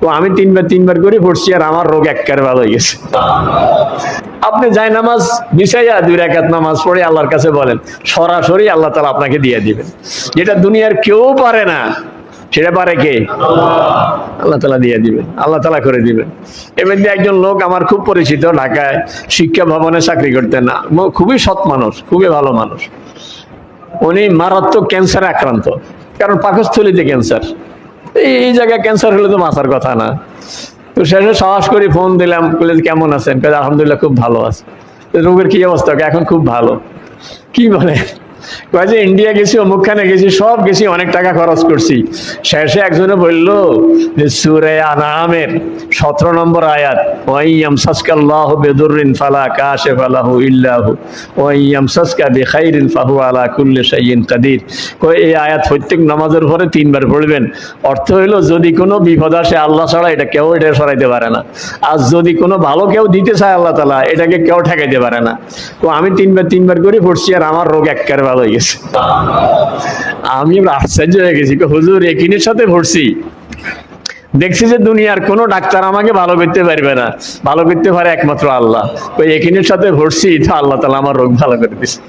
তো আমি তিনবার করে পড়ছি আর আমার রোগ একবারে ভালো হয়ে গেছে। আপনি যাই নামাজ বিছাইয়া 2 রাকাত নামাজ পড়ে আল্লাহর কাছে বলেন, সরাসরি আল্লাহ তাআলা আপনাকে দিয়ে দিবেন। যেটা দুনিয়ার কেউ পারে না, সেটা পারে কে? আল্লাহ তাআলা দিয়ে দিবেন, আল্লাহ তাআলা করে দিবেন। এবার একজন লোক আমার খুব পরিচিত, ঢাকায় শিক্ষা ভবনে চাকরি করতেন না, খুবই সৎ মানুষ, খুবই ভালো মানুষ। উনি মারাত্মক ক্যান্সারে আক্রান্ত, কারণ পাকস্থলীতে ক্যান্সার। এই জায়গায় ক্যান্সার হলে তো বাঁচার কথা না। তো শেষে সাহস করে ফোন দিলাম, বলে কেমন আছেন? আলহামদুলিল্লাহ খুব ভালো আছে। রোগের কি অবস্থা? এখন খুব ভালো। কি বলে? কয় যে ইন্ডিয়া গেছি, অমুকখানে গেছি, সব গেছি, অনেক টাকা খরচ করছি। শেষে একজনে বলল যে সূরা আনআমের 17 নম্বর আয়াত, ওয়াইয়ামসাসকাল্লাহু বিদুররিন ফালা কাশিফা লাহু ইল্লা হু ওয়াইয়ামসাসকা বিখাইরিন ফাহুয়া আলা কুল্লি শাইইন কাদির। কয় এই আয়াত প্রত্যেক নামাজের পরে 3 বার পড়বেন। অর্থ হইল, যদি কোনো বিপদ আসে আল্লাহ ছাড়া এটা কেউ এটা সরাইতে পারে না, আর যদি কোনো ভালো কেউ দিতে চায় আল্লাহ তাআলা, এটাকে কেউ ঠেকাইতে পারে না। তো আমি তিনবার করে পড়ছি আর আমার রোগ একবারে ভালো হয়ে গেছে। আমি আশ্চর্য হয়ে গেছি, হুজুর একিনের সাথে পড়ছি, দেখছি যে দুনিয়ার কোনো ডাক্তার আমাকে ভালো করতে পারবে না, ভালো করতে পারে একমাত্র আল্লাহ। ওই একিনের সাথে পড়ছি, তো আল্লাহ তাআলা আমার রোগ ভালো করে দিচ্ছে।